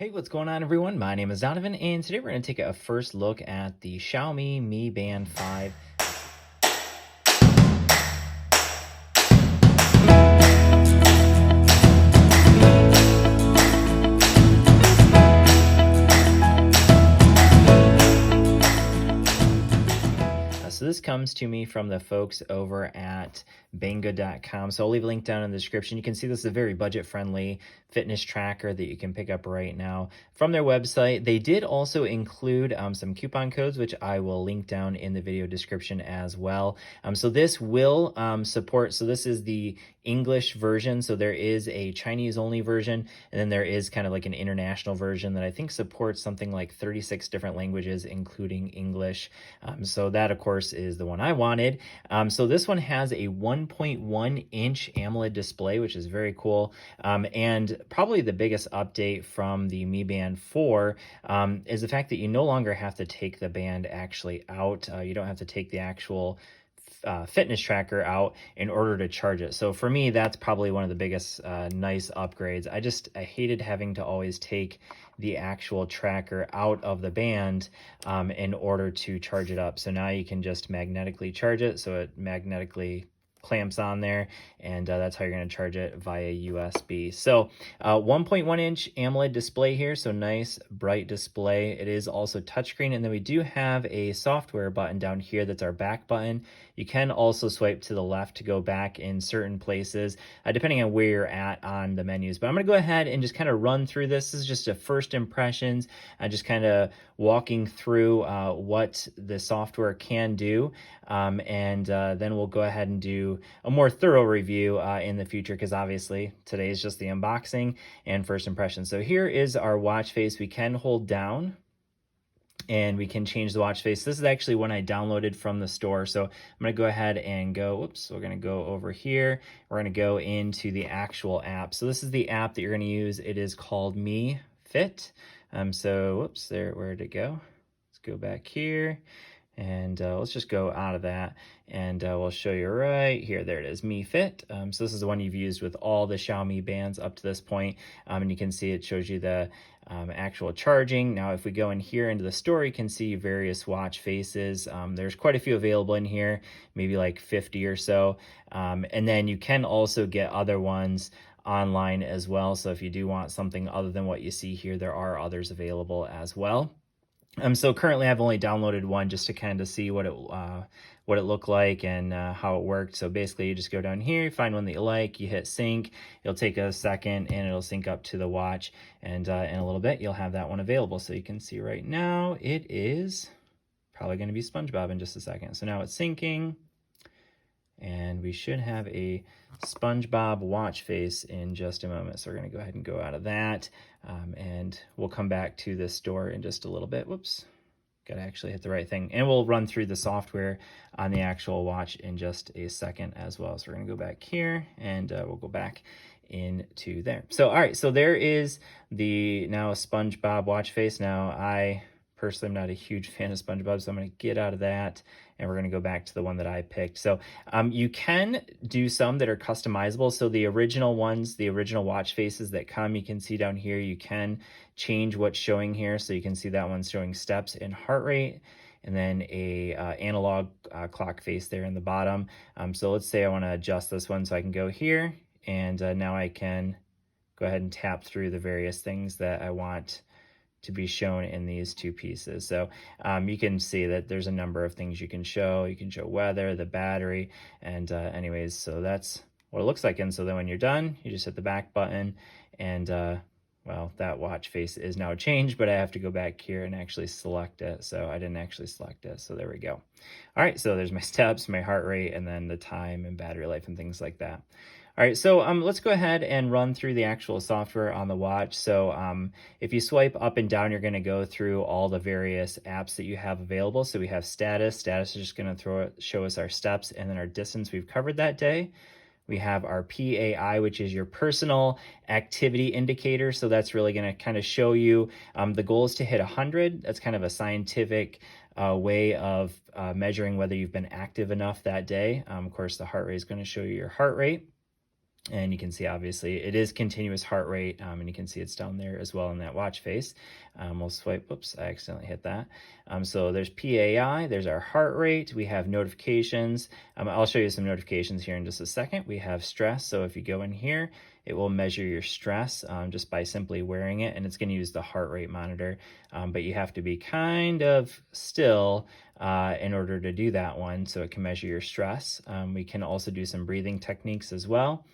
Hey, what's going on, everyone? My name is Donovan, and today we're going to take a first look at the Xiaomi Mi Band 5. So this comes to me from the folks over at Banggood.com. So I'll leave a link down in the description. You can see this is a very budget-friendly fitness tracker that you can pick up right now from their website. They did also include some coupon codes, which I will link down in the video description as well. So this will support, so this is the English version. So there is a Chinese only version, and then there is kind of like an international version that I think supports something like 36 different languages, including English. So that, of course, is the one I wanted. So this one has a 1.1 inch AMOLED display, which is very cool. And probably the biggest update from the Mi Band 4 is the fact that you no longer have to take the band actually out. You don't have to take the actual fitness tracker out in order to charge it. So for me, that's probably one of the biggest nice upgrades. I hated having to always take the actual tracker out of the band in order to charge it up. So now you can just magnetically charge it. So it magnetically clamps on there, and that's how you're going to charge it via USB. So 1.1 inch AMOLED display here, so nice bright display. It is also touchscreen, and then we do have a software button down here that's our back button. You can also swipe to the left to go back in certain places depending on where you're at on the menus. But I'm going to go ahead and just kind of run through this. This is just a first impressions, just kind of walking through what the software can do, and then we'll go ahead and do a more thorough review in the future, because obviously today is just the unboxing and first impression. So here is our watch face. We can hold down and we can change the watch face. This is actually one I downloaded from the store. So I'm going to go ahead and go, whoops, we're going to go over here. We're going to go into the actual app. So this is the app that you're going to use. It is called Mi Fit. So whoops, there, where did it go? Let's go back here. And let's just go out of that, and we'll show you right here. There it is, Mi Fit. So this is the one you've used with all the Xiaomi bands up to this point. And you can see it shows you the actual charging. Now, if we go in here into the store, you can see various watch faces. There's quite a few available in here, maybe like 50 or so. And then you can also get other ones online as well. So if you do want something other than what you see here, there are others available as well. So currently I've only downloaded one just to kind of see what it looked like and how it worked. So basically you just go down here, you find one that you like, you hit sync, it'll take a second and it'll sync up to the watch, and in a little bit you'll have that one available. So you can see right now it is probably going to be SpongeBob in just a second. So now it's syncing, and we should have a SpongeBob watch face in just a moment. So we're going to go ahead and go out of that, and we'll come back to this store in just a little bit. Whoops, got to actually hit the right thing. And we'll run through the software on the actual watch in just a second as well. So we're going to go back here, and we'll go back into there. So all right, so there is the now SpongeBob watch face. Now I personally am not a huge fan of SpongeBob, so I'm going to get out of that, and we're going to go back to the one that I picked. So you can do some that are customizable. So the original ones, the original watch faces that come, you can see down here, you can change what's showing here. So you can see that one's showing steps and heart rate, and then a analog clock face there in the bottom. So let's say I want to adjust this one, so I can go here, and now I can go ahead and tap through the various things that I want to be shown in these two pieces. So you can see that there's a number of things you can show. You can show weather, the battery, and anyways, so that's what it looks like. And so then when you're done, you just hit the back button, and well, that watch face is now changed, but I have to go back here and actually select it. So I didn't actually select it. So there we go. All right, so there's my steps, my heart rate, and then the time and battery life and things like that. All right, so let's go ahead and run through the actual software on the watch. So if you swipe up and down, you're going to go through all the various apps that you have available. So we have status. Status is just going to show us our steps and then our distance we've covered that day. We have our PAI, which is your personal activity indicator. So that's really going to kind of show you the goal is to hit 100. That's kind of a scientific way of measuring whether you've been active enough that day. Of course, the heart rate is going to show you your heart rate. And you can see, obviously, it is continuous heart rate, and you can see it's down there as well in that watch face. We'll swipe. Whoops, I accidentally hit that. So there's PAI, there's our heart rate. We have notifications. I'll show you some notifications here in just a second. We have stress. So if you go in here, it will measure your stress just by simply wearing it, and it's going to use the heart rate monitor. But you have to be kind of still in order to do that one, so it can measure your stress. We can also do some breathing techniques as well.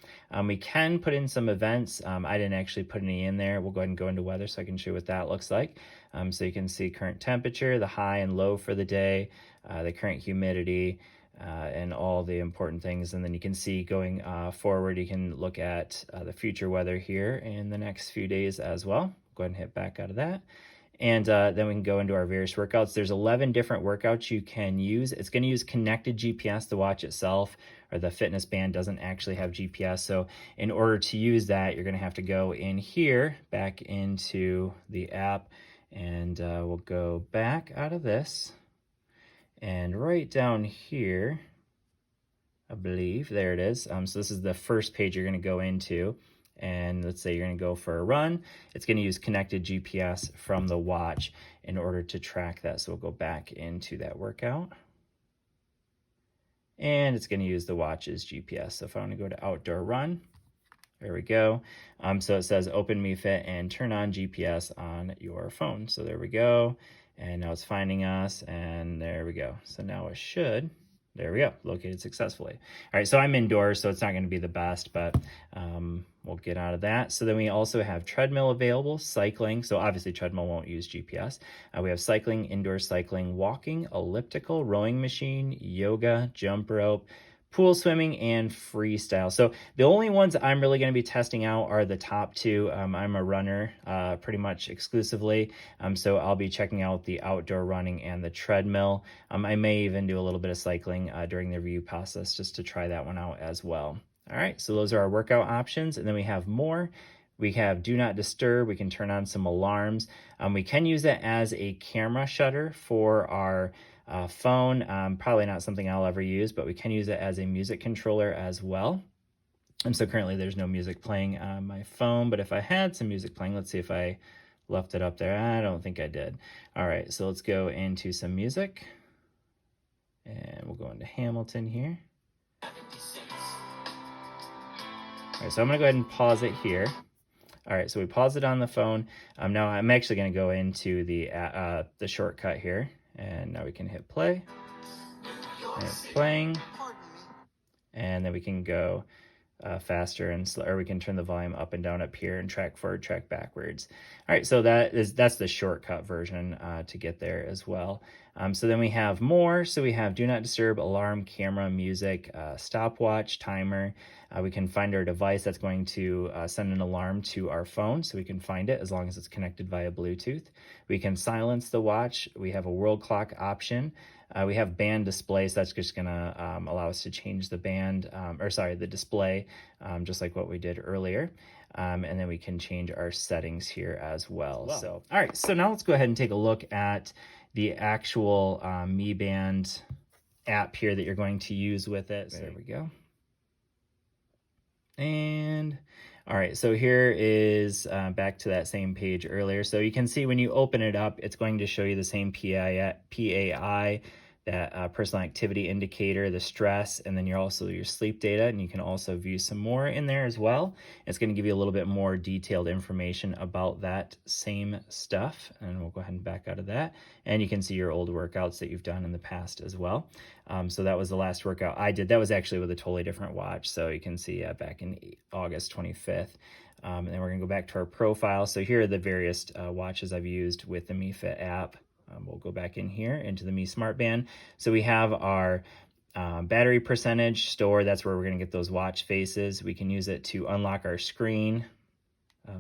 We can put in some events. I didn't actually put any in there. We'll go ahead and go into weather so I can show you what that looks like. So you can see current temperature, the high and low for the day, the current humidity, and all the important things. And then you can see going forward, you can look at the future weather here in the next few days as well. Go ahead and hit back out of that. And then we can go into our various workouts. There's 11 different workouts you can use. It's going to use connected GPS. The watch itself, or the fitness band, doesn't actually have GPS. So in order to use that, you're going to have to go in here, back into the app, and we'll go back out of this. And right down here, I believe, there it is. So this is the first page you're going to go into. And let's say you're going to go for a run. It's going to use connected GPS from the watch in order to track that. So we'll go back into that workout. And it's going to use the watch's GPS. So if I want to go to outdoor run, there we go. So it says open MiFit and turn on GPS on your phone. So there we go. And now it's finding us, and there we go. So now it should, there we go, located successfully. All right, so I'm indoors, so it's not going to be the best, but we'll get out of that. So then we also have treadmill available, cycling. So obviously treadmill won't use GPS. We have cycling, indoor cycling, walking, elliptical, rowing machine, yoga, jump rope, pool swimming, and freestyle. So the only ones I'm really going to be testing out are the top two. I'm a runner pretty much exclusively, so I'll be checking out the outdoor running and the treadmill. I may even do a little bit of cycling during the review process just to try that one out as well. All right, so those are our workout options, and then we have more. We have do not disturb. We can turn on some alarms. We can use it as a camera shutter for our phone. Probably not something I'll ever use, but we can use it as a music controller as well. And so currently there's no music playing on my phone, but if I had some music playing, let's see if I left it up there. I don't think I did. All right, so let's go into some music, and we'll go into Hamilton here. All right, so I'm gonna go ahead and pause it here. All right, so we paused it on the phone. Now I'm actually gonna go into the shortcut here, and now we can hit play, and it's playing, and then we can go faster and slow, or we can turn the volume up and down up here and track forward, track backwards. All right, so that's the shortcut version to get there as well. So then we have more. So we have do not disturb, alarm, camera, music, stopwatch, timer. We can find our device that's going to send an alarm to our phone, so we can find it as long as it's connected via Bluetooth. We can silence the watch. We have a world clock option. We have band display, so that's just going to allow us to change the band, the display, just like what we did earlier. And then we can change our settings here as well. So, all right, so now let's go ahead and take a look at the actual Mi Band app here that you're going to use with it. So there we go. And all right, so here is back to that same page earlier. So you can see when you open it up, it's going to show you the same PAI, that personal activity indicator, the stress, and then your sleep data, and you can also view some more in there as well. It's going to give you a little bit more detailed information about that same stuff, and we'll go ahead and back out of that. And you can see your old workouts that you've done in the past as well. So that was the last workout I did. That was actually with a totally different watch, so you can see back in August 25th. And then we're going to go back to our profile. So here are the various watches I've used with the MiFit app. We'll go back in here into the Mi Smart Band. So we have our battery percentage store. That's where we're going to get those watch faces. We can use it to unlock our screen.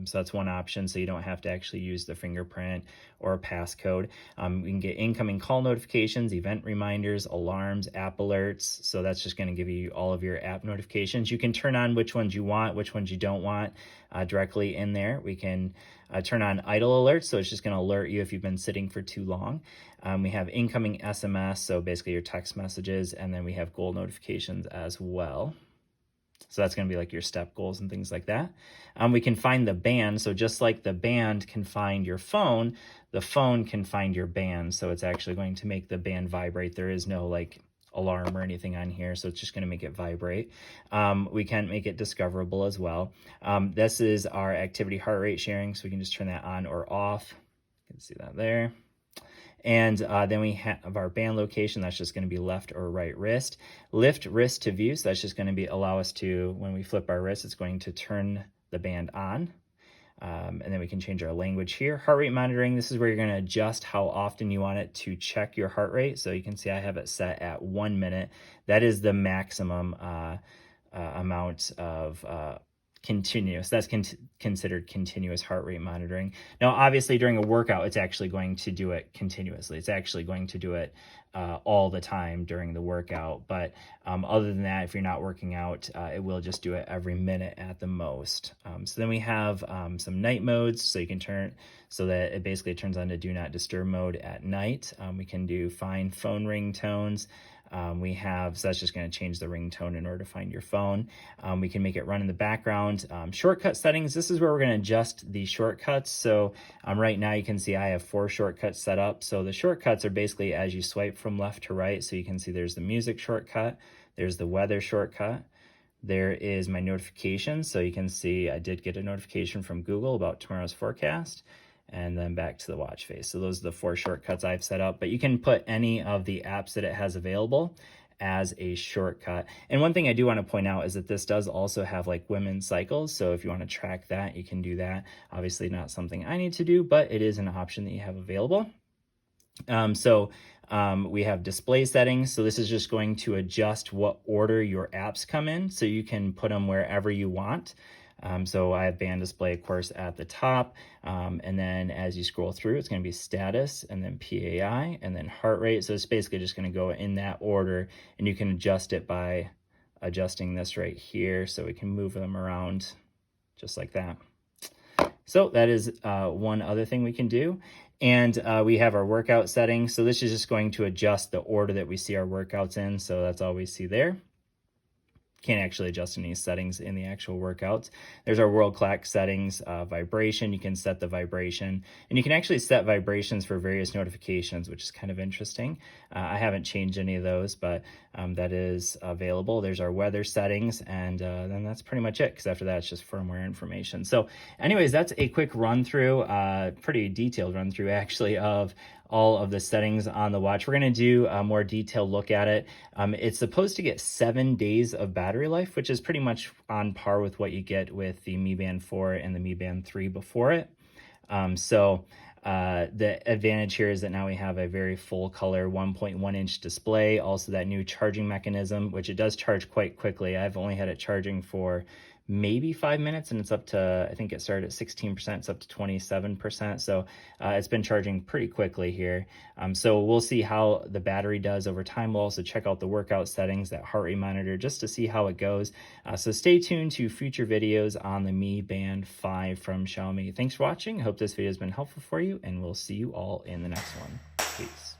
So that's one option, so you don't have to actually use the fingerprint or a passcode. We can get incoming call notifications, event reminders, alarms, app alerts. So that's just going to give you all of your app notifications. You can turn on which ones you want, which ones you don't want directly in there. We can turn on idle alerts, so it's just going to alert you if you've been sitting for too long. We have incoming SMS, so basically your text messages, and then we have goal notifications as well. So that's going to be like your step goals and things like that. We can find the band. So just like the band can find your phone, the phone can find your band. So it's actually going to make the band vibrate. There is no like alarm or anything on here, so it's just going to make it vibrate. We can make it discoverable as well. This is our activity heart rate sharing, so we can just turn that on or off. You can see that there. And then we have our band location. That's just going to be left or right wrist. Lift wrist to view. So that's just going to be allow us to, when we flip our wrist, it's going to turn the band on. And then we can change our language here. Heart rate monitoring. This is where you're going to adjust how often you want it to check your heart rate. So you can see I have it set at 1 minute. That is the maximum amount of continuous. That's considered continuous heart rate monitoring. Now, obviously, during a workout, it's actually going to do it continuously. It's actually going to do it all the time during the workout. But other than that, if you're not working out, it will just do it every minute at the most. So then we have some night modes, so you can turn so that it basically turns on to do not disturb mode at night. We can do find phone ringtones. So that's just going to change the ringtone in order to find your phone. We can make it run in the background. Shortcut settings, this is where we're going to adjust the shortcuts. So right now you can see I have 4 shortcuts set up. So the shortcuts are basically as you swipe from left to right. So you can see there's the music shortcut, there's the weather shortcut, there is my notifications. So you can see I did get a notification from Google about tomorrow's forecast. And then back to the watch face. So those are the 4 shortcuts I've set up, but you can put any of the apps that it has available as a shortcut. And one thing I do want to point out is that this does also have like women's cycles. So if you want to track that, you can do that. Obviously not something I need to do, but it is an option that you have available. We have display settings. So this is just going to adjust what order your apps come in. So you can put them wherever you want. So I have band display, of course, at the top. And then as you scroll through, it's going to be status and then PAI and then heart rate. So it's basically just going to go in that order, and you can adjust it by adjusting this right here. So we can move them around just like that. So that is one other thing we can do. And we have our workout settings. So this is just going to adjust the order that we see our workouts in. So that's all we see there. Can't actually adjust any settings in the actual workouts. There's our world clock settings, vibration. You can set the vibration, and you can actually set vibrations for various notifications, which is kind of interesting. I haven't changed any of those, but that is available. There's our weather settings, and then that's pretty much it, because after that, it's just firmware information. So anyways, that's a quick run through, pretty detailed run through actually, of all of the settings on the watch. We're going to do a more detailed look at it. It's supposed to get 7 days of battery life, which is pretty much on par with what you get with the Mi Band 4 and the Mi Band 3 before it. The advantage here is that now we have a very full color 1.1 inch display. Also that new charging mechanism, which it does charge quite quickly. I've only had it charging for maybe 5 minutes, and it's up to, I think it started at 16%, it's up to 27%. So it's been charging pretty quickly here. So we'll see how the battery does over time. We'll also check out the workout settings, that heart rate monitor, just to see how it goes. So stay tuned to future videos on the Mi Band 5 from Xiaomi. Thanks for watching. I hope this video has been helpful for you, and we'll see you all in the next one. Peace.